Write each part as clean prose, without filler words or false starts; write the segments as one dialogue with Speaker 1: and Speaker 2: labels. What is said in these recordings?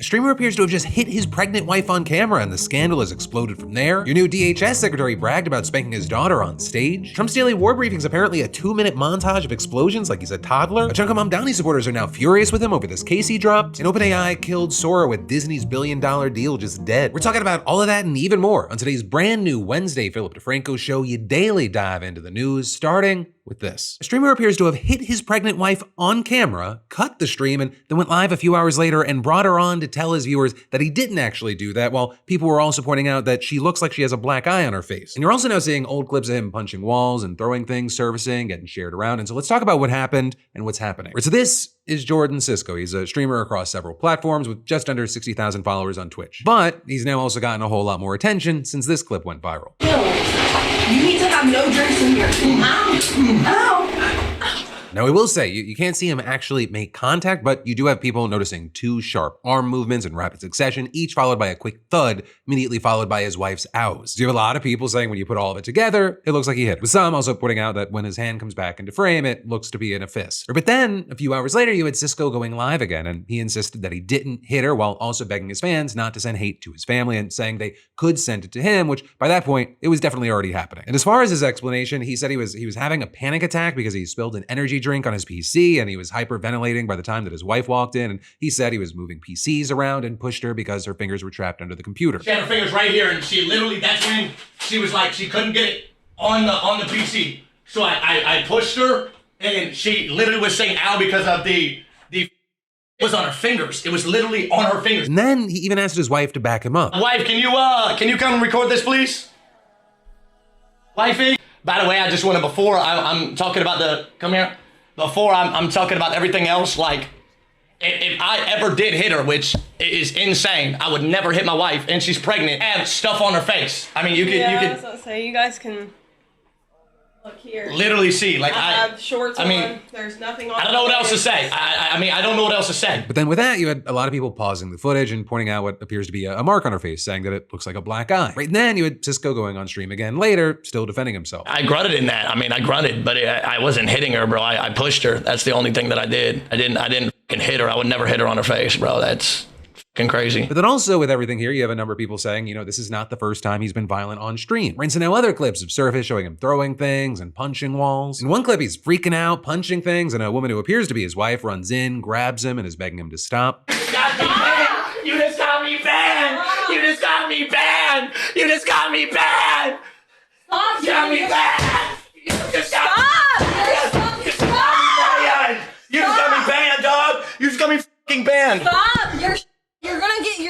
Speaker 1: A streamer appears to have just hit his pregnant wife on camera, and the scandal has exploded from there. Your new DHS secretary bragged about spanking his daughter on stage. Trump's daily war briefing's apparently a 2-minute montage of explosions like he's a toddler. A chunk of Mom Downey supporters are now furious with him over this case he dropped. And OpenAI killed Sora with Disney's billion-dollar deal just dead. We're talking about all of that and even more on today's brand new Wednesday Philip DeFranco show. You daily dive into the news, starting with this. A streamer appears to have hit his pregnant wife on camera, cut the stream, and then went live a few hours later and brought her on to tell his viewers that he didn't actually do that, while people were also pointing out that she looks like she has a black eye on her face. And you're also now seeing old clips of him punching walls and throwing things, surfacing, getting shared around. And so let's talk about what happened and what's happening. So this is Jordan Cisco. He's a streamer across several platforms with just under 60,000 followers on Twitch. But he's now also gotten a whole lot more attention since this clip went viral.
Speaker 2: You need to have no drinks in here. Ow. Ow.
Speaker 1: Now, I will say, you can't see him actually make contact, but you do have people noticing 2 sharp arm movements in rapid succession, each followed by a quick thud, immediately followed by his wife's ows. So you have a lot of people saying when you put all of it together, it looks like he hit her. With some also pointing out that when his hand comes back into frame, it looks to be in a fist. But then, a few hours later, you had Cisco going live again, and he insisted that he didn't hit her while also begging his fans not to send hate to his family and saying they could send it to him, which by that point, it was definitely already happening. And as far as his explanation, he said he was having a panic attack because he spilled an energy drink on his PC and he was hyperventilating by the time that his wife walked in, and he said he was moving PCs around and pushed her because her fingers were trapped under the computer.
Speaker 3: She had her fingers right here, and she literally, that's when she was like, she couldn't get it on the PC. So I pushed her, and she literally was saying ow because of the was on her fingers. It was literally on her fingers.
Speaker 1: And then he even asked his wife to back him up.
Speaker 3: Wife, can you come and record this, please? Wifey? By the way, I just wanted, before I'm talking about come here. Before I'm talking about everything else, like, if I ever did hit her, which is insane, I would never hit my wife, and she's pregnant, and stuff on her face. I mean, you could
Speaker 4: that's what I say. You guys can look here.
Speaker 3: Literally see, like,
Speaker 4: I have shorts
Speaker 3: I mean,
Speaker 4: on. There's nothing on.
Speaker 3: I don't know what else to say. I mean, I don't know what else to say.
Speaker 1: But then with that, you had a lot of people pausing the footage and pointing out what appears to be a mark on her face, saying that it looks like a black eye. Right then, you had Cisco going on stream again later, still defending himself.
Speaker 3: I grunted in that. I mean, I grunted, but I wasn't hitting her, bro. I pushed her. That's the only thing that I did. I didn't fucking hit her. I would never hit her on her face, bro. That's fucking crazy.
Speaker 1: But then also with everything here, you have a number of people saying, this is not the first time he's been violent on stream. Right, so now other clips of Surface showing him throwing things and punching walls. In one clip, he's freaking out, punching things, and a woman who appears to be his wife runs in, grabs him, and is begging him to stop.
Speaker 3: You just got me banned! You just got me banned! You just got me banned!
Speaker 2: Stop.
Speaker 3: You got me banned! You just got
Speaker 2: Stop.
Speaker 3: You just got me banned! You just got me banned, dog! You just got me fucking banned!
Speaker 2: Stop. You're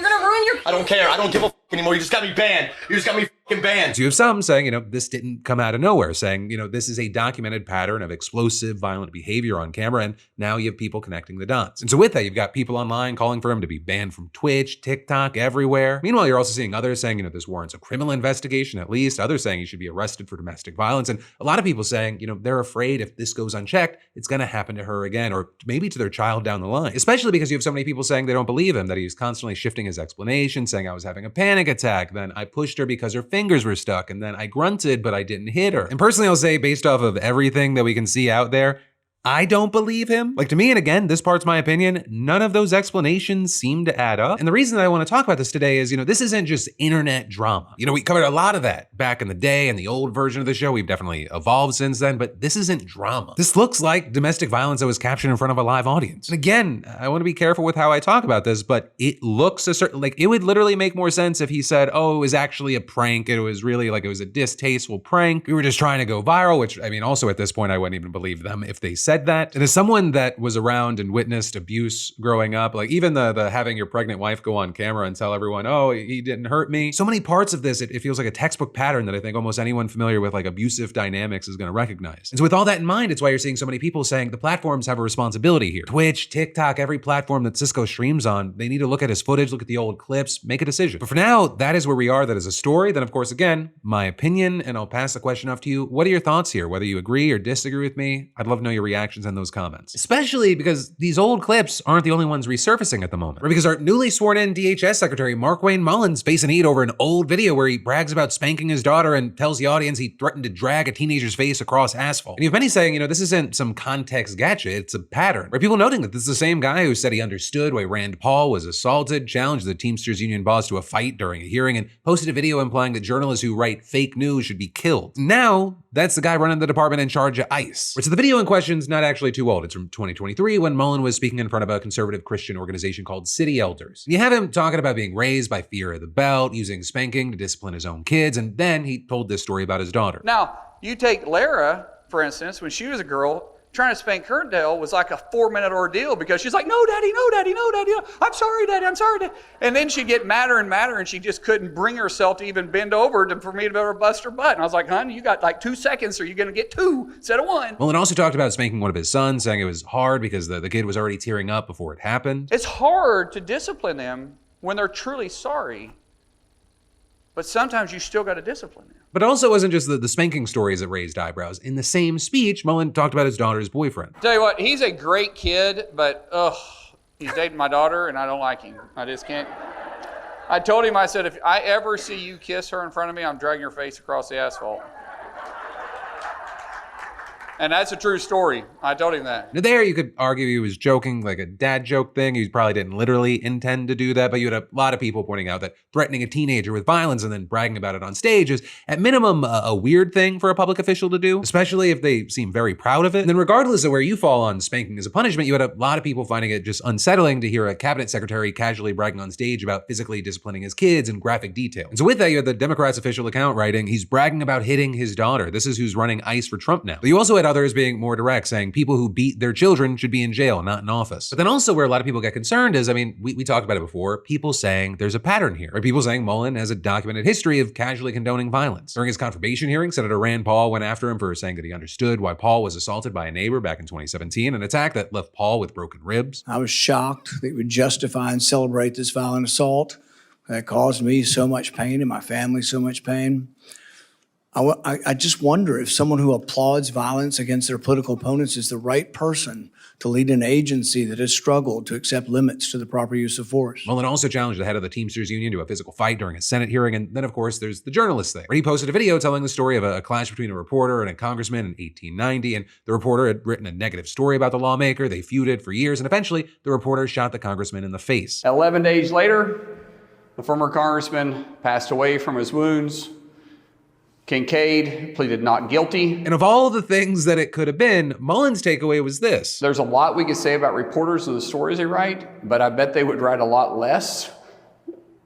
Speaker 2: gonna ruin your.
Speaker 3: I don't care. I don't give a fuck anymore. You just got me banned. You just got me fucking banned.
Speaker 1: So you have some saying, this didn't come out of nowhere, saying, this is a documented pattern of explosive, violent behavior on camera, and now you have people connecting the dots. And so with that, you've got people online calling for him to be banned from Twitch, TikTok, everywhere. Meanwhile, you're also seeing others saying, this warrants a criminal investigation at least, others saying he should be arrested for domestic violence, and a lot of people saying, they're afraid if this goes unchecked, it's gonna happen to her again, or maybe to their child down the line, especially because you have so many people saying they don't believe him, that he's constantly shifting his explanation, saying I was having a panic attack, then I pushed her because her fingers were stuck, and then I grunted, but I didn't hit her. And personally, I'll say, based off of everything that we can see out there, I don't believe him. Like, to me, and again, this part's my opinion, none of those explanations seem to add up. And the reason that I want to talk about this today is, this isn't just internet drama. We covered a lot of that back in the day in the old version of the show. We've definitely evolved since then, but this isn't drama. This looks like domestic violence that was captured in front of a live audience. And again, I want to be careful with how I talk about this, but it looks it would literally make more sense if he said, oh, it was actually a prank. It was really it was a distasteful prank. We were just trying to go viral, which, I mean, also at this point, I wouldn't even believe them if they said that. And as someone that was around and witnessed abuse growing up, like even the having your pregnant wife go on camera and tell everyone, oh, he didn't hurt me. So many parts of this, it feels like a textbook pattern that I think almost anyone familiar with abusive dynamics is gonna recognize. And so with all that in mind, it's why you're seeing so many people saying the platforms have a responsibility here. Twitch, TikTok, every platform that Cisco streams on, they need to look at his footage, look at the old clips, make a decision. But for now, that is where we are. That is a story. Then of course, again, my opinion, and I'll pass the question off to you. What are your thoughts here? Whether you agree or disagree with me, I'd love to know your reaction. reactions and those comments. Especially because these old clips aren't the only ones resurfacing at the moment. Or because our newly sworn in DHS Secretary Markwayne Mullins facing heat over an old video where he brags about spanking his daughter and tells the audience he threatened to drag a teenager's face across asphalt. And you have many saying, this isn't some context gotcha, it's a pattern. Or people noting that this is the same guy who said he understood why Rand Paul was assaulted, challenged the Teamsters union boss to a fight during a hearing, and posted a video implying that journalists who write fake news should be killed. Now, that's the guy running the department in charge of ICE. So the video in question is not actually too old. It's from 2023 when Mullen was speaking in front of a conservative Christian organization called City Elders. You have him talking about being raised by fear of the belt, using spanking to discipline his own kids, and then he told this story about his daughter.
Speaker 5: Now, you take Lara, for instance, when she was a girl, trying to spank her Dale was like a 4-minute ordeal because she's like, no, daddy, no, daddy, no, daddy, no. I'm sorry, daddy, I'm sorry, daddy. And then she'd get madder and madder, and she just couldn't bring herself to even bend over for me to be able to bust her butt. And I was like, honey, you got like 2 seconds, or you're going to get 2 instead of 1.
Speaker 1: Mullen also talked about spanking one of his sons, saying it was hard because the kid was already tearing up before it happened.
Speaker 5: It's hard to discipline them when they're truly sorry, but sometimes you still got to discipline them.
Speaker 1: But it also wasn't just the spanking stories that raised eyebrows. In the same speech, Mullen talked about his daughter's boyfriend.
Speaker 5: Tell you what, he's a great kid, but he's dating my daughter, and I don't like him. I just can't. I told him, I said, if I ever see you kiss her in front of me, I'm dragging your face across the asphalt. And that's a true story. I told him that.
Speaker 1: Now there, you could argue he was joking, like a dad joke thing. He probably didn't literally intend to do that, but you had a lot of people pointing out that threatening a teenager with violence and then bragging about it on stage is, at minimum, a weird thing for a public official to do, especially if they seem very proud of it. And then regardless of where you fall on spanking as a punishment, you had a lot of people finding it just unsettling to hear a cabinet secretary casually bragging on stage about physically disciplining his kids in graphic detail. And so with that, you had the Democrats' official account writing, he's bragging about hitting his daughter. This is who's running ICE for Trump now. But you also had others being more direct, saying people who beat their children should be in jail, not in office. But then also where a lot of people get concerned is, we talked about it before, people saying there's a pattern here, or people saying Mullen has a documented history of casually condoning violence. During his confirmation hearing, Senator Rand Paul went after him for saying that he understood why Paul was assaulted by a neighbor back in 2017, an attack that left Paul with broken ribs.
Speaker 6: I was shocked that he would justify and celebrate this violent assault that caused me so much pain and my family so much pain. I just wonder if someone who applauds violence against their political opponents is the right person to lead an agency that has struggled to accept limits to the proper use of force.
Speaker 1: Mullen also challenged the head of the Teamsters union to a physical fight during a Senate hearing. And then, of course, there's the journalist thing, where he posted a video telling the story of a clash between a reporter and a congressman in 1890. And the reporter had written a negative story about the lawmaker. They feuded for years. And eventually, the reporter shot the congressman in the face.
Speaker 5: 11 days later, the former congressman passed away from his wounds. Kincaid pleaded not guilty.
Speaker 1: And of all the things that it could have been, Mullen's takeaway was this.
Speaker 5: There's a lot we could say about reporters and the stories they write, but I bet they would write a lot less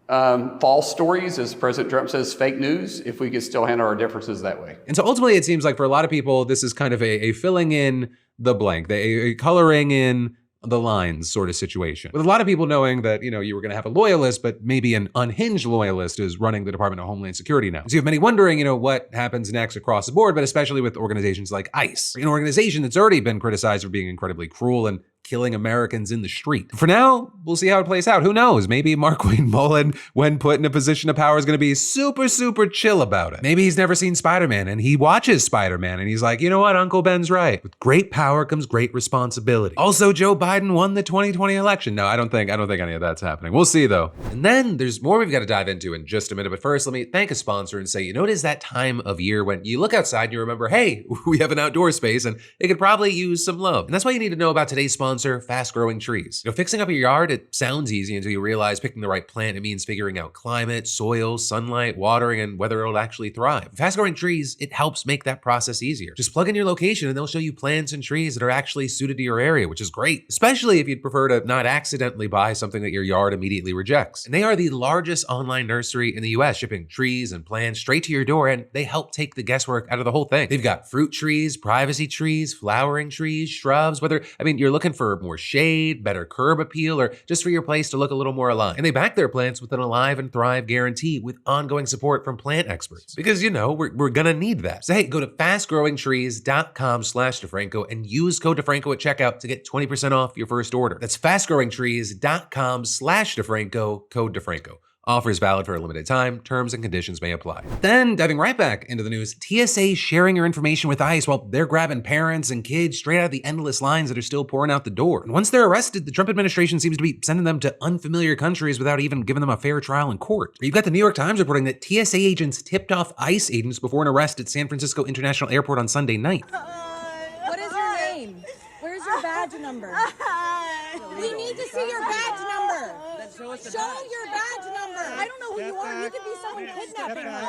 Speaker 5: false stories, as President Trump says, fake news, if we could still handle our differences that way.
Speaker 1: And so ultimately, it seems like for a lot of people, this is kind of a filling in the blank, a coloring in the lines sort of situation. With a lot of people knowing that, you were going to have a loyalist, but maybe an unhinged loyalist is running the Department of Homeland Security now. So you have many wondering, what happens next across the board, but especially with organizations like ICE, an organization that's already been criticized for being incredibly cruel and killing Americans in the street. For now, we'll see how it plays out. Who knows? Maybe Markwayne Mullin, when put in a position of power, is going to be super, super chill about it. Maybe he's never seen Spider-Man and he watches Spider-Man and he's like, you know what? Uncle Ben's right. With great power comes great responsibility. Also, Joe Biden won the 2020 election. No, I don't think any of that's happening. We'll see though. And then there's more we've got to dive into in just a minute. But first, let me thank a sponsor and say, it is that time of year when you look outside and you remember, hey, we have an outdoor space and it could probably use some love. And that's why you need to know about today's sponsor, Fast Growing Trees. Fixing up your yard, it sounds easy until you realize picking the right plant, it means figuring out climate, soil, sunlight, watering, and whether it'll actually thrive. Fast Growing Trees, it helps make that process easier. Just plug in your location and they'll show you plants and trees that are actually suited to your area, which is great, especially if you'd prefer to not accidentally buy something that your yard immediately rejects. And they are the largest online nursery in the US, shipping trees and plants straight to your door, and they help take the guesswork out of the whole thing. They've got fruit trees, privacy trees, flowering trees, shrubs, whether, you're looking for more shade, better curb appeal, or just for your place to look a little more alive. And they back their plants with an Alive and Thrive guarantee with ongoing support from plant experts. Because, we're gonna need that. So hey, go to fastgrowingtrees.com/DeFranco and use code DeFranco at checkout to get 20% off your first order. That's fastgrowingtrees.com/DeFranco, code DeFranco. Offer is valid for a limited time. Terms and conditions may apply. Then, diving right back into the news, TSA sharing your information with ICE while they're grabbing parents and kids straight out of the endless lines that are still pouring out the door. And once they're arrested, the Trump administration seems to be sending them to unfamiliar countries without even giving them a fair trial in court. You've got the New York Times reporting that TSA agents tipped off ICE agents before an arrest at San Francisco International Airport on Sunday night.
Speaker 7: What is your name? Where's your badge number? We need to see your badge number. Show your badge number. I don't know who you are. You could be someone kidnapping her.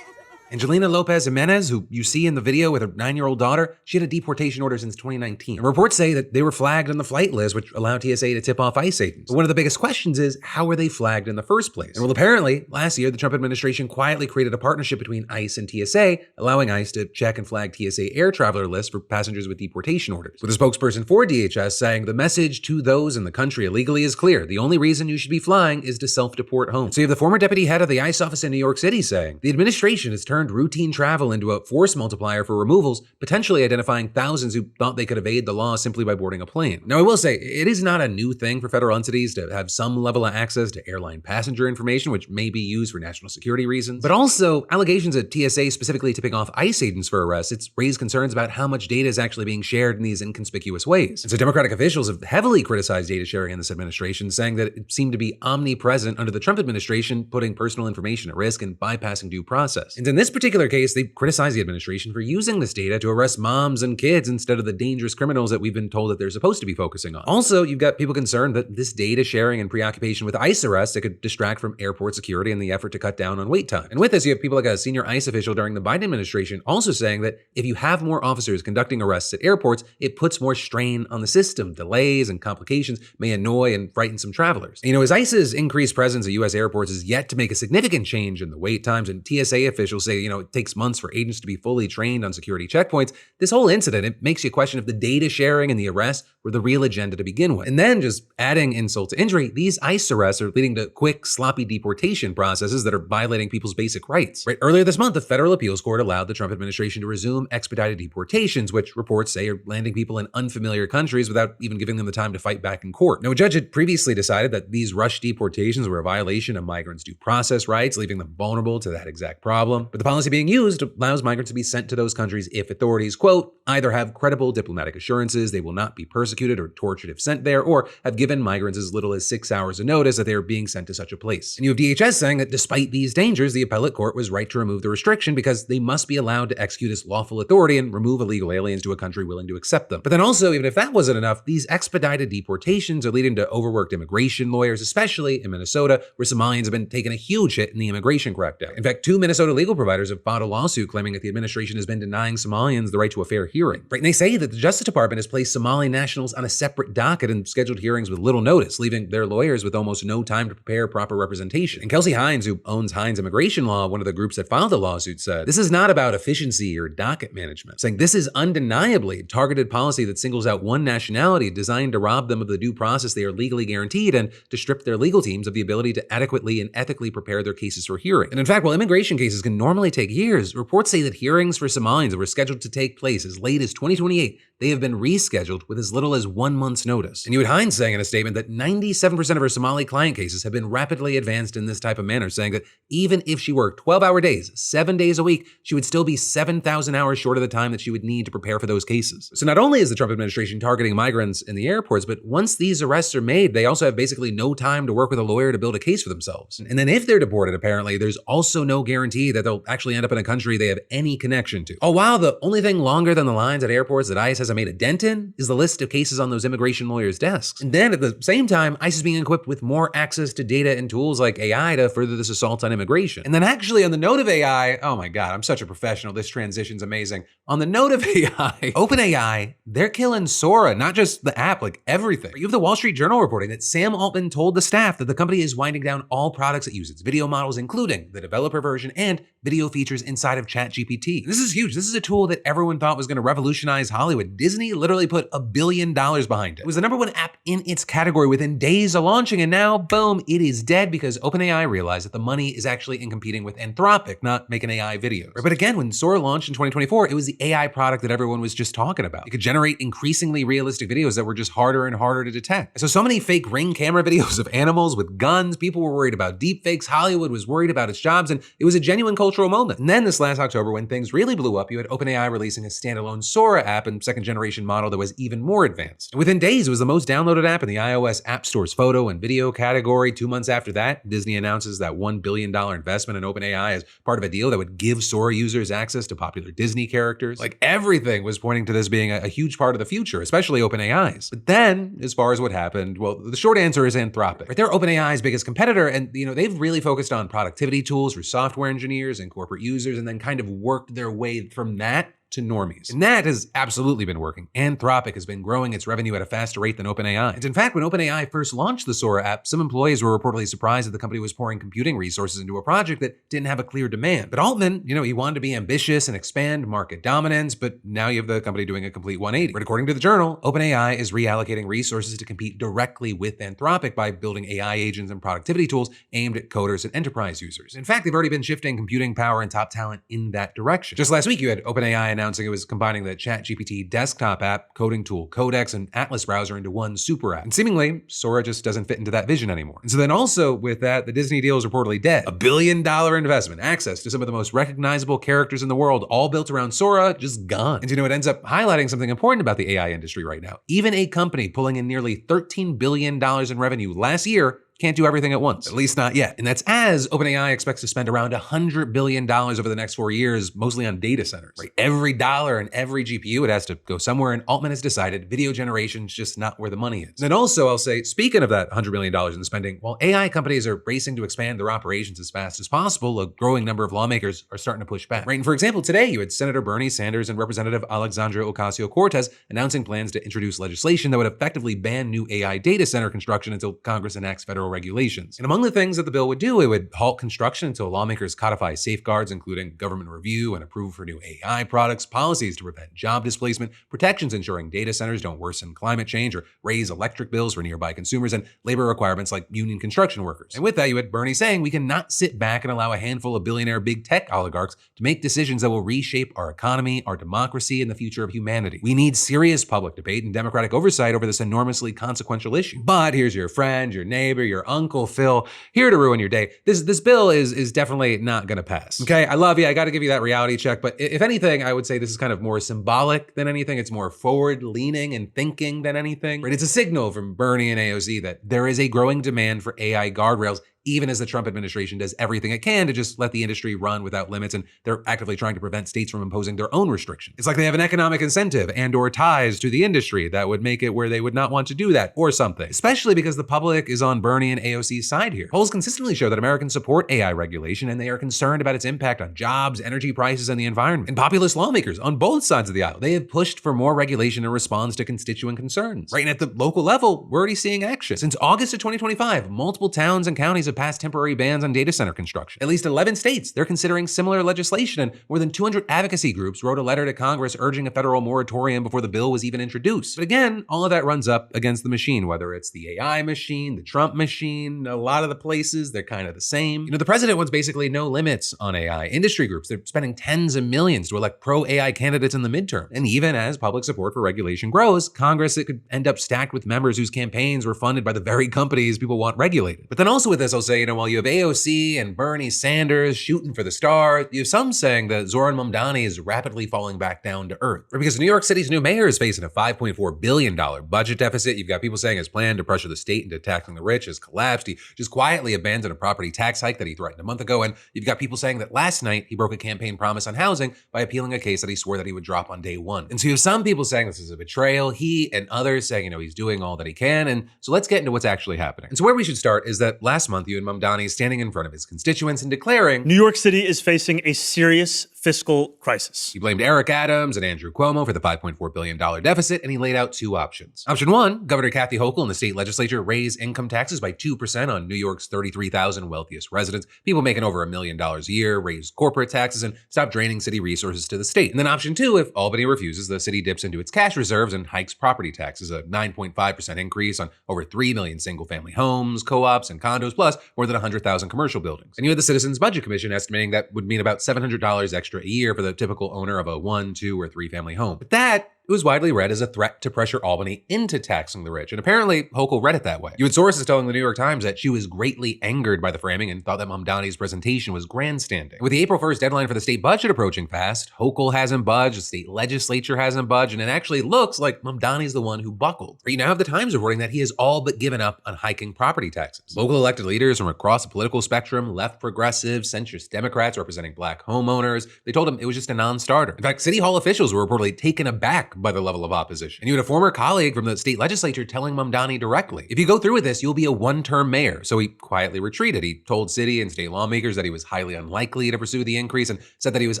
Speaker 1: Angelina Lopez Jimenez, who you see in the video with her 9-year-old daughter, she had a deportation order since 2019. And reports say that they were flagged on the flight list, which allowed TSA to tip off ICE agents. But one of the biggest questions is, how were they flagged in the first place? And well, apparently, last year, the Trump administration quietly created a partnership between ICE and TSA, allowing ICE to check and flag TSA air traveler lists for passengers with deportation orders. With a spokesperson for DHS saying, the message to those in the country illegally is clear. The only reason you should be flying is to self-deport home. So you have the former deputy head of the ICE office in New York City saying, the administration has turned routine travel into a force multiplier for removals, potentially identifying thousands who thought they could evade the law simply by boarding a plane. Now, I will say, it is not a new thing for federal entities to have some level of access to airline passenger information, which may be used for national security reasons. But also, allegations of TSA specifically tipping off ICE agents for arrests, it's raised concerns about how much data is actually being shared in these inconspicuous ways. And so Democratic officials have heavily criticized data sharing in this administration, saying that it seemed to be omnipresent under the Trump administration, putting personal information at risk and bypassing due process. And in this particular case, they criticized the administration for using this data to arrest moms and kids instead of the dangerous criminals that we've been told that they're supposed to be focusing on. Also, you've got people concerned that this data sharing and preoccupation with ICE arrests that could distract from airport security in the effort to cut down on wait time. And with this, you have people like a senior ICE official during the Biden administration also saying that if you have more officers conducting arrests at airports, it puts more strain on the system. Delays and complications may annoy and frighten some travelers. And, as ICE's increased presence at U.S. airports is yet to make a significant change in the wait times, and TSA officials say, it takes months for agents to be fully trained on security checkpoints, this whole incident, it makes you question if the data sharing and the arrests were the real agenda to begin with. And then, just adding insult to injury, these ICE arrests are leading to quick, sloppy deportation processes that are violating people's basic rights. Right? Earlier this month, the Federal Appeals Court allowed the Trump administration to resume expedited deportations, which reports say are landing people in unfamiliar countries without even giving them the time to fight back in court. Now, a judge had previously decided that these rush deportations were a violation of migrants' due process rights, leaving them vulnerable to that exact problem. But the policy being used allows migrants to be sent to those countries if authorities, quote, either have credible diplomatic assurances they will not be persecuted or tortured if sent there, or have given migrants as little as 6 hours of notice that they are being sent to such a place. And you have DHS saying that despite these dangers, the appellate court was right to remove the restriction because they must be allowed to execute as lawful authority and remove illegal aliens to a country willing to accept them. But then also, even if that wasn't enough, these expedited deportations are leading to overworked immigration lawyers, especially in Minnesota, where Somalians have been taking a huge hit in the immigration crackdown. In fact, 2 Minnesota legal providers have filed a lawsuit claiming that the administration has been denying Somalians the right to a fair hearing. Right? And they say that the Justice Department has placed Somali nationals on a separate docket and scheduled hearings with little notice, leaving their lawyers with almost no time to prepare proper representation. And Kelsey Hines, who owns Hines Immigration Law, one of the groups that filed the lawsuit, said, this is not about efficiency or docket management, saying this is undeniably targeted policy that singles out one nationality designed to rob them of the due process they are legally guaranteed and to strip their legal teams of the ability to adequately and ethically prepare their cases for hearing. And in fact, while immigration cases can normally take years, reports say that hearings for Somalians that were scheduled to take place as late as 2028, they have been rescheduled with as little as 1 month's notice. And you had Hines saying in a statement that 97% of her Somali client cases have been rapidly advanced in this type of manner, saying that even if she worked 12-hour days, 7 days a week, she would still be 7,000 hours short of the time that she would need to prepare for those cases. So not only is the Trump administration targeting migrants in the airports, but once these arrests are made, they also have basically no time to work with a lawyer to build a case for themselves. And then if they're deported, apparently, there's also no guarantee that they'll actually end up in a country they have any connection to. Oh wow, the only thing longer than the lines at airports that ICE hasn't made a dent in is the list of cases on those immigration lawyers' desks. And then at the same time, ICE is being equipped with more access to data and tools like AI to further this assault on immigration. And then actually on the note of AI, oh my God, I'm such a professional. This transition's amazing. On the note of AI, OpenAI, they're killing Sora, not just the app, like everything. You have the Wall Street Journal reporting that Sam Altman told the staff that the company is winding down all products that use its video models, including the developer version and video features inside of ChatGPT. This is huge. This is a tool that everyone thought was going to revolutionize Hollywood Disney literally put $1 billion behind it. It was the #1 app in its category within days of launching, and now, boom, it is dead because OpenAI realized that the money is actually in competing with Anthropic, not making AI videos. But again, when Sora launched in 2024, it was the AI product that everyone was just talking about. It could generate increasingly realistic videos that were just harder and harder to detect. So many fake Ring camera videos of animals with guns, people were worried about deepfakes, Hollywood was worried about its jobs, and it was a genuine cultural moment. And then this last October, when things really blew up, you had OpenAI releasing a standalone Sora app and second-generation model that was even more advanced. And within days, it was the most downloaded app in the iOS App Store's photo and video category. 2 months after that, Disney announces that $1 billion investment in OpenAI as part of a deal that would give Sora users access to popular Disney characters. Like, everything was pointing to this being a huge part of the future, especially OpenAI's. But then, as far as what happened, well, the short answer is Anthropic. Right? They're OpenAI's biggest competitor, and they've really focused on productivity tools for software engineers and corporate users, and then kind of worked their way from that to normies. And that has absolutely been working. Anthropic has been growing its revenue at a faster rate than OpenAI. And in fact, when OpenAI first launched the Sora app, some employees were reportedly surprised that the company was pouring computing resources into a project that didn't have a clear demand. But Altman, he wanted to be ambitious and expand market dominance, but now you have the company doing a complete 180. But according to the Journal, OpenAI is reallocating resources to compete directly with Anthropic by building AI agents and productivity tools aimed at coders and enterprise users. In fact, they've already been shifting computing power and top talent in that direction. Just last week, you had OpenAI announcing it was combining the ChatGPT desktop app, coding tool Codex, and Atlas browser into one super app. And seemingly, Sora just doesn't fit into that vision anymore. And so then also with that, the Disney deal is reportedly dead. $1 billion investment, access to some of the most recognizable characters in the world, all built around Sora, just gone. And it ends up highlighting something important about the AI industry right now. Even a company pulling in nearly $13 billion in revenue last year can't do everything at once, at least not yet. And that's as OpenAI expects to spend around $100 billion over the next 4 years, mostly on data centers. Right? Every dollar and every GPU, it has to go somewhere, and Altman has decided video generation's just not where the money is. And also, I'll say, speaking of that $100 million in spending, while AI companies are racing to expand their operations as fast as possible, a growing number of lawmakers are starting to push back. Right? And for example, today you had Senator Bernie Sanders and Representative Alexandria Ocasio-Cortez announcing plans to introduce legislation that would effectively ban new AI data center construction until Congress enacts federal regulations. And among the things that the bill would do, it would halt construction until lawmakers codify safeguards, including government review and approval for new AI products, policies to prevent job displacement, protections ensuring data centers don't worsen climate change or raise electric bills for nearby consumers, and labor requirements like union construction workers. And with that, you had Bernie saying we cannot sit back and allow a handful of billionaire big tech oligarchs to make decisions that will reshape our economy, our democracy, and the future of humanity. We need serious public debate and democratic oversight over this enormously consequential issue. But here's your friend, your neighbor, your uncle Phil, here to ruin your day. This bill is definitely not going to pass. Okay, I love you. I got to give you that reality check. But if anything, I would say this is kind of more symbolic than anything. It's more forward-leaning and thinking than anything. Right? It's a signal from Bernie and AOC that there is a growing demand for AI guardrails, even as the Trump administration does everything it can to just let the industry run without limits, and they're actively trying to prevent states from imposing their own restrictions. It's like they have an economic incentive and or ties to the industry that would make it where they would not want to do that or something, especially because the public is on Bernie and AOC's side here. Polls consistently show that Americans support AI regulation, and they are concerned about its impact on jobs, energy prices, and the environment. And populist lawmakers on both sides of the aisle, they have pushed for more regulation in response to constituent concerns. Right, and at the local level, we're already seeing action. Since August of 2025, multiple towns and counties have passed temporary bans on data center construction. At least 11 states, they're considering similar legislation, and more than 200 advocacy groups wrote a letter to Congress urging a federal moratorium before the bill was even introduced. But again, all of that runs up against the machine, whether it's the AI machine, the Trump machine, a lot of the places, they're kind of the same. The president wants basically no limits on AI. Industry groups, they're spending tens of millions to elect pro-AI candidates in the midterm. And even as public support for regulation grows, Congress, it could end up stacked with members whose campaigns were funded by the very companies people want regulated. But then also with this, I'll say, while you have AOC and Bernie Sanders shooting for the stars, you have some saying that Zoran Mamdani is rapidly falling back down to earth. Because New York City's new mayor is facing a $5.4 billion budget deficit. You've got people saying his plan to pressure the state into taxing the rich has collapsed. He just quietly abandoned a property tax hike that he threatened a month ago. And you've got people saying that last night he broke a campaign promise on housing by appealing a case that he swore that he would drop on day one. And so you have some people saying this is a betrayal. He and others saying, he's doing all that he can. And so let's get into what's actually happening. And so where we should start is that last month you had Mamdani standing in front of his constituents and declaring,
Speaker 8: New York City is facing a serious fiscal crisis.
Speaker 1: He blamed Eric Adams and Andrew Cuomo for the $5.4 billion deficit, and he laid out two options. Option one, Governor Kathy Hochul and the state legislature raise income taxes by 2% on New York's 33,000 wealthiest residents. People making over $1 million a year, raise corporate taxes, and stop draining city resources to the state. And then option two, if Albany refuses, the city dips into its cash reserves and hikes property taxes, a 9.5% increase on over 3 million single-family homes, co-ops, and condos, plus more than 100,000 commercial buildings. And you had the Citizens Budget Commission estimating that would mean about $700 extra a year for the typical owner of a 1, 2, or 3 family home. But that it was widely read as a threat to pressure Albany into taxing the rich, and apparently Hochul read it that way. You had sources telling the New York Times that she was greatly angered by the framing and thought that Mamdani's presentation was grandstanding. With the April 1st deadline for the state budget approaching fast, Hochul hasn't budged, the state legislature hasn't budged, and it actually looks like Mamdani's the one who buckled. You now have the Times reporting that he has all but given up on hiking property taxes. Local elected leaders from across the political spectrum, left progressives, centrist Democrats representing black homeowners, they told him it was just a non-starter. In fact, City Hall officials were reportedly taken aback by the level of opposition. And you had a former colleague from the state legislature telling Mamdani directly, if you go through with this, you'll be a one-term mayor. So he quietly retreated. He told city and state lawmakers that he was highly unlikely to pursue the increase and said that he was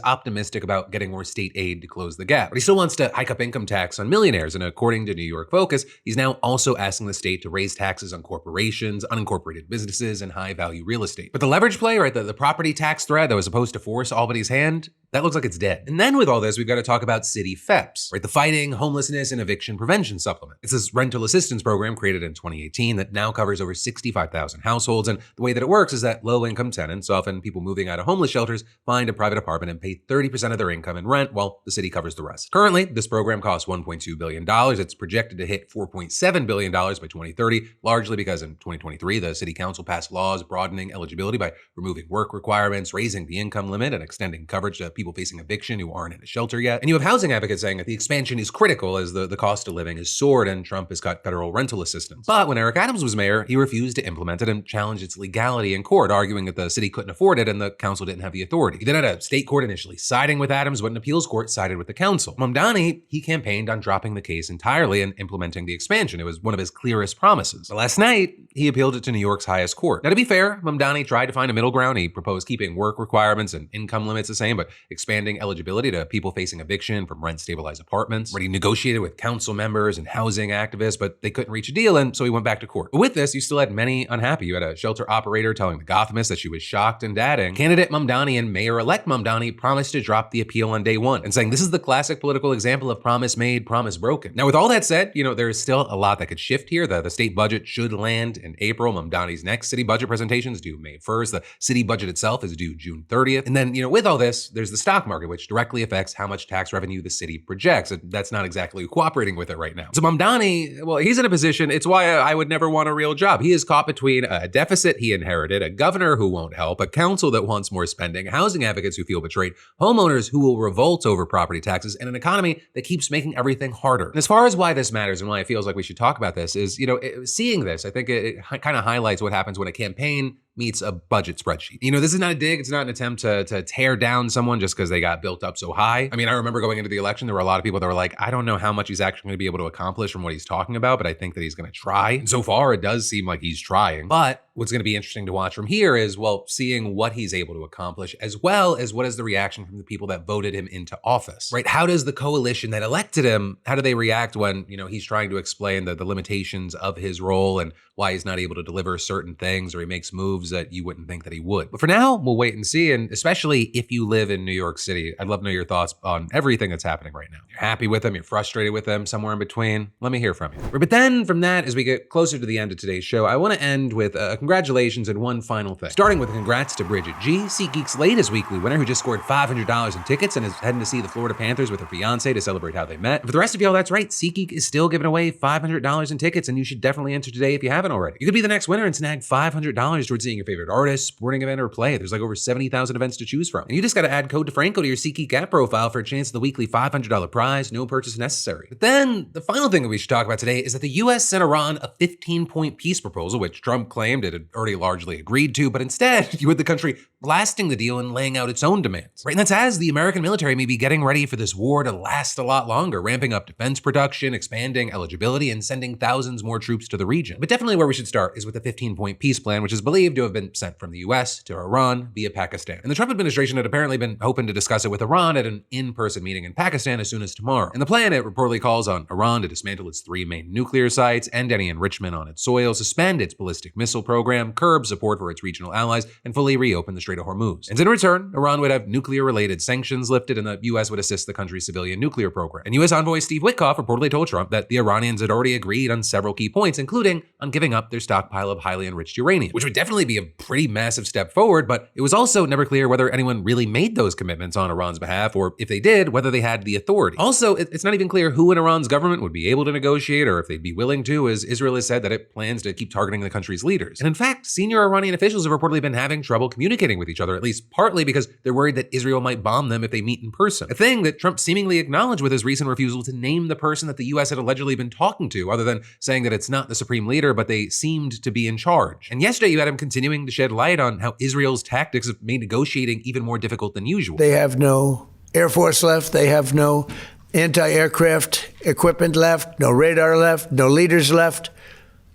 Speaker 1: optimistic about getting more state aid to close the gap. But he still wants to hike up income tax on millionaires. And according to New York Focus, he's now also asking the state to raise taxes on corporations, unincorporated businesses, and high-value real estate. But the leverage play, right, the property tax thread that was supposed to force Albany's hand, that looks like it's dead. And then with all this, we've got to talk about city FEPS, right? The Fighting Homelessness and Eviction Prevention Supplement. It's this rental assistance program created in 2018 that now covers over 65,000 households. And the way that it works is that low-income tenants, often people moving out of homeless shelters, find a private apartment and pay 30% of their income in rent while the city covers the rest. Currently, this program costs $1.2 billion. It's projected to hit $4.7 billion by 2030, largely because in 2023, the city council passed laws broadening eligibility by removing work requirements, raising the income limit, and extending coverage to people facing eviction who aren't in a shelter yet. And you have housing advocates saying that the expansion is critical as the cost of living has soared and Trump has cut federal rental assistance. But when Eric Adams was mayor, he refused to implement it and challenged its legality in court, arguing that the city couldn't afford it and the council didn't have the authority. He then had a state court initially siding with Adams, but an appeals court sided with the council. Mamdani, he campaigned on dropping the case entirely and implementing the expansion. It was one of his clearest promises. But last night, he appealed it to New York's highest court. Now, to be fair, Mamdani tried to find a middle ground. He proposed keeping work requirements and income limits the same, but expanding eligibility to people facing eviction from rent-stabilized apartments. He negotiated with council members and housing activists, but they couldn't reach a deal, and so he went back to court. But with this, you still had many unhappy. You had a shelter operator telling the Gothamist that she was shocked and adding, candidate Mamdani and Mayor-elect Mamdani promised to drop the appeal on day one, and saying this is the classic political example of promise made, promise broken. Now, with all that said, there is still a lot that could shift here. The state budget should land in April. Mamdani's next city budget presentation is due May 1st. The city budget itself is due June 30th. And then, with all this, there's the stock market, which directly affects how much tax revenue the city projects. That's not exactly cooperating with it right now. So Mamdani, well, he's in a position, it's why I would never want a real job. He is caught between a deficit he inherited, a governor who won't help, a council that wants more spending, housing advocates who feel betrayed, homeowners who will revolt over property taxes, and an economy that keeps making everything harder. And as far as why this matters and why it feels like we should talk about this is, seeing this, I think it kind of highlights what happens when a campaign meets a budget spreadsheet. This is not a dig. It's not an attempt to tear down someone just because they got built up so high. I remember going into the election, there were a lot of people that were like, I don't know how much he's actually going to be able to accomplish from what he's talking about, but I think that he's going to try. And so far, it does seem like he's trying. But what's going to be interesting to watch from here is, seeing what he's able to accomplish, as well as what is the reaction from the people that voted him into office, right? How does the coalition that elected him, how do they react when, he's trying to explain the limitations of his role and why he's not able to deliver certain things, or he makes moves that you wouldn't think that he would. But for now, we'll wait and see. And especially if you live in New York City, I'd love to know your thoughts on everything that's happening right now. You're happy with him, you're frustrated with him, somewhere in between. Let me hear from you. But then from that, as we get closer to the end of today's show, I want to end with congratulations and one final thing. Starting with congrats to Bridget G, SeatGeek's latest weekly winner, who just scored $500 in tickets and is heading to see the Florida Panthers with her fiance to celebrate how they met. And for the rest of y'all, that's right, SeatGeek is still giving away $500 in tickets, and you should definitely enter today if you haven't already. You could be the next winner and snag $500 towards seeing your favorite artist, sporting event, or play. There's like over 70,000 events to choose from. And you just got to add code DeFranco to your SeatGeek app profile for a chance at the weekly $500 prize, no purchase necessary. But then the final thing that we should talk about today is that the US sent Iran a 15-point peace proposal, which Trump claimed it had already largely agreed to, but instead you had the country blasting the deal and laying out its own demands. Right, and that's as the American military may be getting ready for this war to last a lot longer, ramping up defense production, expanding eligibility, and sending thousands more troops to the region. But definitely where we should start is with the 15-point peace plan, which is believed to have been sent from the US to Iran via Pakistan. And the Trump administration had apparently been hoping to discuss it with Iran at an in-person meeting in Pakistan as soon as tomorrow. And the plan, it reportedly calls on Iran to dismantle its 3 main nuclear sites, end any enrichment on its soil, suspend its ballistic missile program, curb support for its regional allies, and fully reopen the Strait of Hormuz. And in return, Iran would have nuclear-related sanctions lifted and the US would assist the country's civilian nuclear program. And US envoy Steve Witkoff reportedly told Trump that the Iranians had already agreed on several key points, including on giving up their stockpile of highly enriched uranium, which would definitely be a pretty massive step forward, but it was also never clear whether anyone really made those commitments on Iran's behalf, or if they did, whether they had the authority. Also, it's not even clear who in Iran's government would be able to negotiate, or if they'd be willing to, as Israel has said that it plans to keep targeting the country's leaders. And in fact, senior Iranian officials have reportedly been having trouble communicating with each other, at least partly because they're worried that Israel might bomb them if they meet in person. A thing that Trump seemingly acknowledged with his recent refusal to name the person that the US had allegedly been talking to, other than saying that it's not the supreme leader, but they seemed to be in charge. And yesterday you had him continuing to shed light on how Israel's tactics have made negotiating even more difficult than usual.
Speaker 8: They have no Air Force left. They have no anti-aircraft equipment left, no radar left, no leaders left.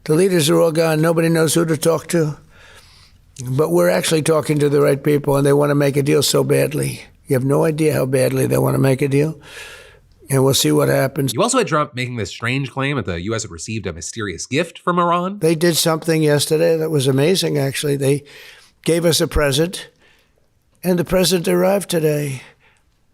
Speaker 8: The leaders are all gone. Nobody knows who to talk to. But we're actually talking to the right people, and they want to make a deal so badly. You have no idea how badly they want to make a deal. And we'll see what happens.
Speaker 1: You also had Trump making this strange claim that the US had received a mysterious gift from Iran.
Speaker 8: They did something yesterday that was amazing, actually. They gave us a present, and the present arrived today.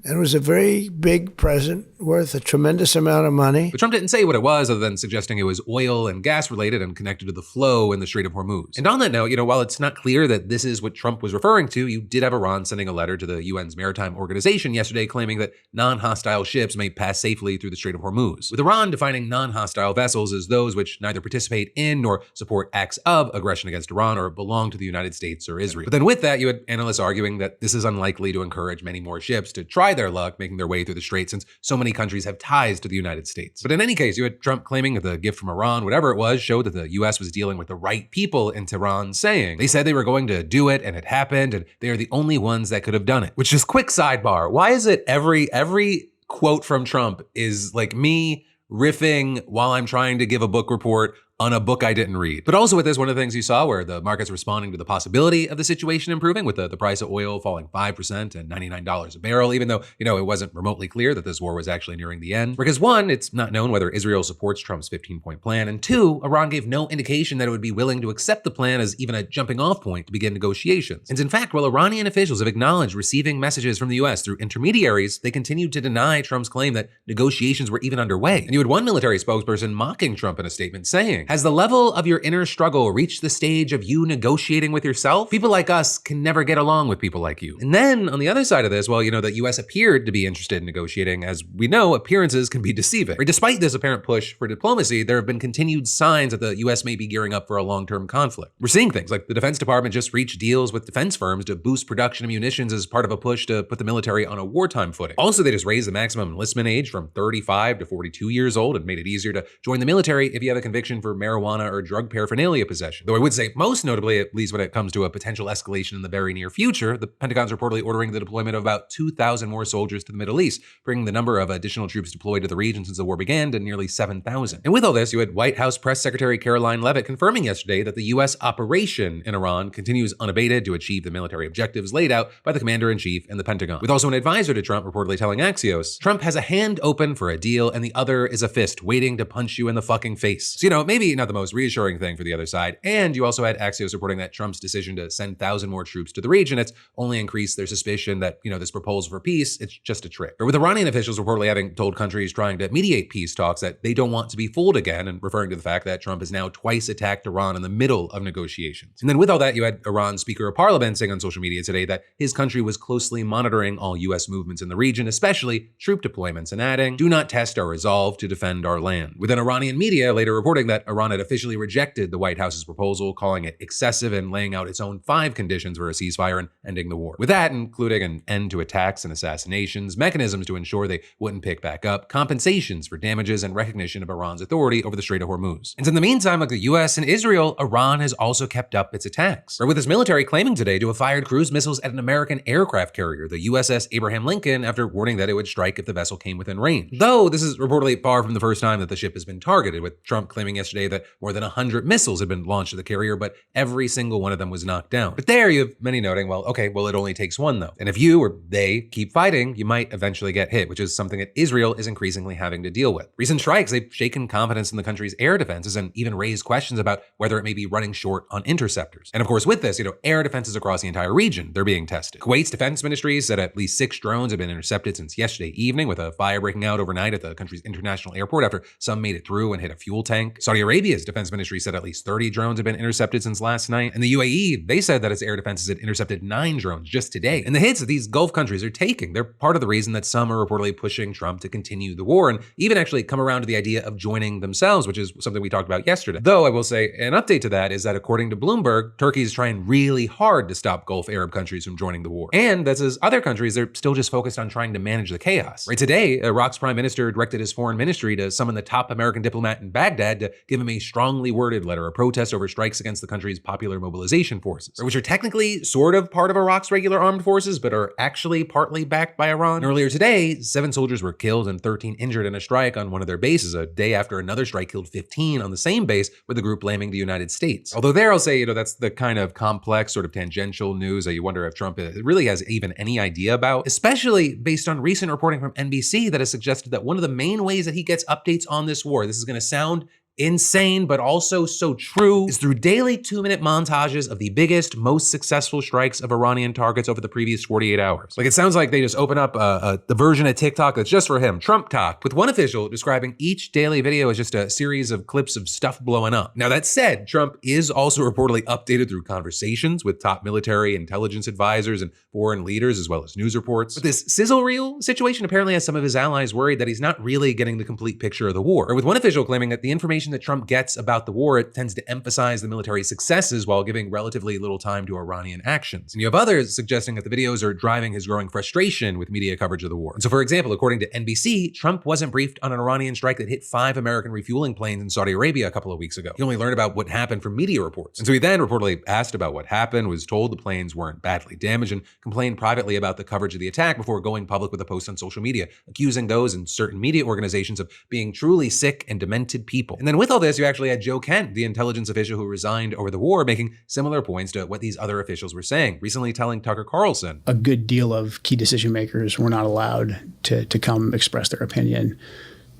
Speaker 8: And it was a very big present worth a tremendous amount of money.
Speaker 1: But Trump didn't say what it was, other than suggesting it was oil and gas related and connected to the flow in the Strait of Hormuz. And on that note, while it's not clear that this is what Trump was referring to, you did have Iran sending a letter to the UN's maritime organization yesterday claiming that non-hostile ships may pass safely through the Strait of Hormuz, with Iran defining non-hostile vessels as those which neither participate in nor support acts of aggression against Iran or belong to the United States or Israel. But then with that, you had analysts arguing that this is unlikely to encourage many more ships to try their luck making their way through the strait, since so many countries have ties to the United States. But in any case, you had Trump claiming that the gift from Iran, whatever it was, showed that the US was dealing with the right people in Tehran, saying they said they were going to do it and it happened and they are the only ones that could have done it. Which is quick sidebar. Why is it every quote from Trump is like me riffing while I'm trying to give a book report on a book I didn't read? But also with this, one of the things you saw where the market's responding to the possibility of the situation improving, with the price of oil falling 5% and $99 a barrel, even though, it wasn't remotely clear that this war was actually nearing the end. Because one, it's not known whether Israel supports Trump's 15-point plan, and two, Iran gave no indication that it would be willing to accept the plan as even a jumping off point to begin negotiations. And in fact, while Iranian officials have acknowledged receiving messages from the US through intermediaries, they continued to deny Trump's claim that negotiations were even underway. And you had one military spokesperson mocking Trump in a statement saying, "Has the level of your inner struggle reached the stage of you negotiating with yourself? People like us can never get along with people like you." And then on the other side of this, well, the US appeared to be interested in negotiating. As we know, appearances can be deceiving. Despite this apparent push for diplomacy, there have been continued signs that the US may be gearing up for a long-term conflict. We're seeing things like the Defense Department just reached deals with defense firms to boost production of munitions as part of a push to put the military on a wartime footing. Also, they just raised the maximum enlistment age from 35 to 42 years old and made it easier to join the military if you have a conviction for marijuana or drug paraphernalia possession. Though I would say most notably, at least when it comes to a potential escalation in the very near future, the Pentagon's reportedly ordering the deployment of about 2,000 more soldiers to the Middle East, bringing the number of additional troops deployed to the region since the war began to nearly 7,000. And with all this, you had White House Press Secretary Caroline Leavitt confirming yesterday that the US operation in Iran continues unabated to achieve the military objectives laid out by the commander-in-chief and the Pentagon. With also an advisor to Trump reportedly telling Axios, Trump has a hand open for a deal and the other is a fist waiting to punch you in the fucking face. So, maybe not the most reassuring thing for the other side. And you also had Axios reporting that Trump's decision to send 1,000 more troops to the region, it's only increased their suspicion that, this proposal for peace, it's just a trick. Or with Iranian officials reportedly having told countries trying to mediate peace talks that they don't want to be fooled again, and referring to the fact that Trump has now twice attacked Iran in the middle of negotiations. And then with all that, you had Iran's Speaker of Parliament saying on social media today that his country was closely monitoring all US movements in the region, especially troop deployments, and adding, "Do not test our resolve to defend our land." With an Iranian media later reporting that Iran Iran had officially rejected the White House's proposal, calling it excessive and laying out its own 5 conditions for a ceasefire and ending the war. With that, including an end to attacks and assassinations, mechanisms to ensure they wouldn't pick back up, compensations for damages, and recognition of Iran's authority over the Strait of Hormuz. And in the meantime, like the US and Israel, Iran has also kept up its attacks. With its military claiming today to have fired cruise missiles at an American aircraft carrier, the USS Abraham Lincoln, after warning that it would strike if the vessel came within range. Though this is reportedly far from the first time that the ship has been targeted, with Trump claiming yesterday that more than 100 missiles had been launched at the carrier, but every single one of them was knocked down. But there you have many noting, well, okay, well, it only takes one though. And if you or they keep fighting, you might eventually get hit, which is something that Israel is increasingly having to deal with. Recent strikes, they've shaken confidence in the country's air defenses and even raised questions about whether it may be running short on interceptors. And of course, with this, air defenses across the entire region, they're being tested. Kuwait's defense ministry said at least 6 drones have been intercepted since yesterday evening, with a fire breaking out overnight at the country's international airport after some made it through and hit a fuel tank. Saudi Arabia's defense ministry said at least 30 drones have been intercepted since last night. And the UAE, they said that its air defenses had intercepted 9 drones just today. And the hits that these Gulf countries are taking, they're part of the reason that some are reportedly pushing Trump to continue the war and even actually come around to the idea of joining themselves, which is something we talked about yesterday. Though I will say an update to that is that according to Bloomberg, Turkey is trying really hard to stop Gulf Arab countries from joining the war. And that's as other countries, they're still just focused on trying to manage the chaos. Right today, Iraq's prime minister directed his foreign ministry to summon the top American diplomat in Baghdad to give him a strongly worded letter of protest over strikes against the country's popular mobilization forces, which are technically sort of part of Iraq's regular armed forces, but are actually partly backed by Iran. And earlier today, 7 soldiers were killed and 13 injured in a strike on one of their bases, a day after another strike killed 15 on the same base, with the group blaming the United States. Although there, I'll say, that's the kind of complex, sort of tangential news that you wonder if Trump really has even any idea about, especially based on recent reporting from NBC that has suggested that one of the main ways that he gets updates on this war, this is going to sound insane, but also so true, is through daily 2-minute montages of the biggest, most successful strikes of Iranian targets over the previous 48 hours. Like, it sounds like they just open up the version of TikTok that's just for him, Trump Talk, with one official describing each daily video as just a series of clips of stuff blowing up. Now, that said, Trump is also reportedly updated through conversations with top military intelligence advisors and foreign leaders, as well as news reports. But this sizzle reel situation apparently has some of his allies worried that he's not really getting the complete picture of the war, or with one official claiming that the information that Trump gets about the war, it tends to emphasize the military's successes while giving relatively little time to Iranian actions. And you have others suggesting that the videos are driving his growing frustration with media coverage of the war. And so, for example, according to NBC, Trump wasn't briefed on an Iranian strike that hit 5 American refueling planes in Saudi Arabia a couple of weeks ago. He only learned about what happened from media reports. And so he then reportedly asked about what happened, was told the planes weren't badly damaged, and complained privately about the coverage of the attack before going public with a post on social media, accusing those in certain media organizations of being truly sick and demented people. And then with all this, you actually had Joe Kent, the intelligence official who resigned over the war, making similar points to what these other officials were saying, recently telling Tucker Carlson,
Speaker 9: a good deal of key decision makers were not allowed to come express their opinion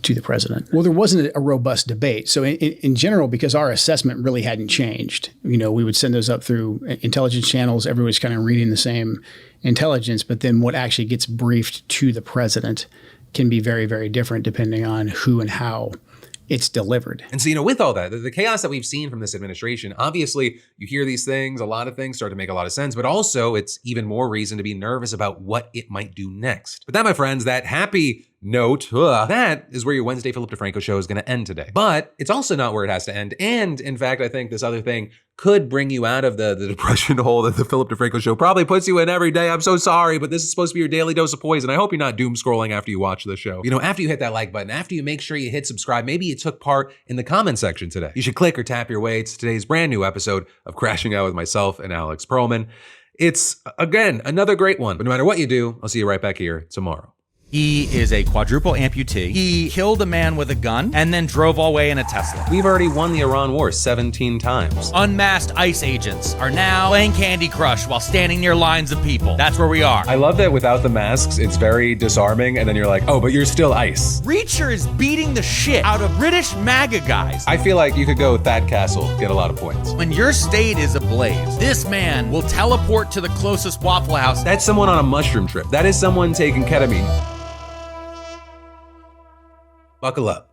Speaker 9: to the president. Well, there wasn't a robust debate. So in general, because our assessment really hadn't changed, we would send those up through intelligence channels. Everybody's kind of reading the same intelligence, but then what actually gets briefed to the president can be very, very different depending on who and how it's delivered.
Speaker 1: And so, with all that, the chaos that we've seen from this administration, obviously you hear these things, a lot of things start to make a lot of sense, but also it's even more reason to be nervous about what it might do next. But that, my friends, that happy note, that is where your Wednesday Philip DeFranco show is going to end today. But it's also not where it has to end. And in fact, I think this other thing could bring you out of the depression hole that the Philip DeFranco show probably puts you in every day. I'm so sorry, but this is supposed to be your daily dose of poison. I hope you're not doom scrolling after you watch the show. After you hit that like button, after you make sure you hit subscribe, maybe you took part in the comment section today. You should click or tap your way to today's brand new episode of Crashing Out with myself and Alex Perlman. It's, again, another great one. But no matter what you do, I'll see you right back here tomorrow.
Speaker 10: He is a quadruple amputee. He killed a man with a gun and then drove all the way in a Tesla.
Speaker 1: We've already won the Iran war 17 times.
Speaker 10: Unmasked ICE agents are now playing Candy Crush while standing near lines of people. That's where we are.
Speaker 1: I love that without the masks, it's very disarming, and then you're like, oh, but you're still ICE.
Speaker 10: Reacher is beating the shit out of British MAGA guys.
Speaker 1: I feel like you could go with Thad Castle, get a lot of points.
Speaker 10: When your state is ablaze, this man will teleport to the closest Waffle House.
Speaker 1: That's someone on a mushroom trip. That is someone taking ketamine. Buckle up.